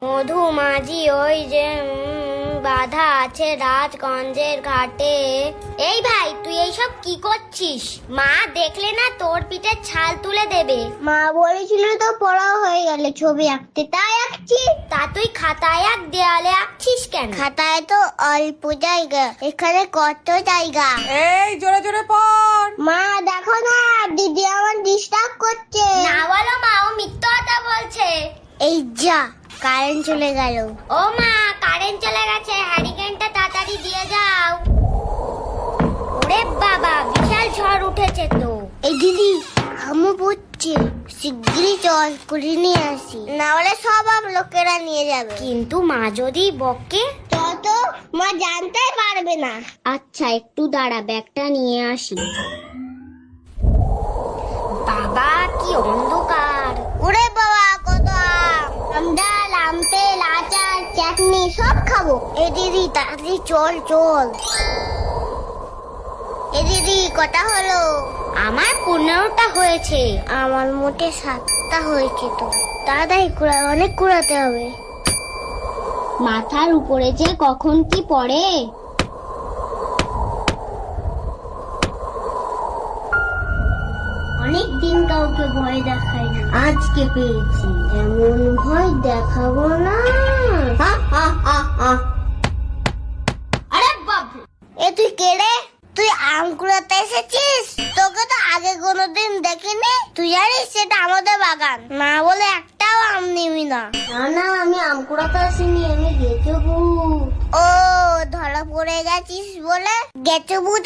মধুমাঝি ওই যে বাধা আছে রাজগঞ্জের ঘাটে। এই ভাই, তুই এইসব কি করছিস? মা দেখলে না তোর পিঠের ছাল তুলে দেবে। মা বলেছিল তো পড়া হয়ে গেলে ছবি আঁকতে, তাই আঁকছি। তা তুই খাতায় আঁক, দেয়ালে আঁকছিস কেন? খাতায় তো অল্প জায়গা, এখানে কত জায়গা। এই জোরে জোরে পড়। মা দেখো না, দিদি আমার ডিস্টার্ব করছে। না বলো মা, ও মিথ্যা কথা বলছে। এই যা, কারেন্ট চলে গেল। ও মা, কারেন্ট চলে গেছে, হ্যারিকেনটা তাড়াতাড়ি দিয়ে যাও। ওরে বাবা, বিশাল ঝড় উঠেছে তো। এই দিদি, হামু পড়ছে, শিগগিরই চল করে নিয়ে আসি, না হলে সব লোকেরা নিয়ে যাবে। কিন্তু মা যদি বকে? তত মা জানতেই পারবে না। আচ্ছা, একটু দাঁড়া, ব্যাগটা নিয়ে আসি। বাবা, কি অন্ধকার! ওরে বাবা, কত আম, ডাল, আমতেল, আচার, চাটনি সব খাবো। এ দিদি তাড়াতাড়ি চল চল। এ দিদি, কটা হলো? আমার 15টা হয়েছে। আমার মোটে 7টা হয়েছে তো। তাড়াতাড়ি অনেক কুড়াতে হবে। মাথার উপরে যে কখন কি পড়ে। অনেক দিন কাউকে ভয় দেখাই না, আজকে পেয়েছি। এমন ভয় দেখাবো না। আরে বাবু, এ তুই কে রে? তুই আম কুড়াতে এসেছিস? তোকে তো আগে কোনোদিন দেখিনি। তুই জানিস সেটা আমাদের বাগান, না বলে একটাও আম নিবি না। না, আমি আম কুড়াতে আসিনি, আমি গেছো ভূত। ও, ধরা পড়ে গেছিস বলে গেছো ভূত।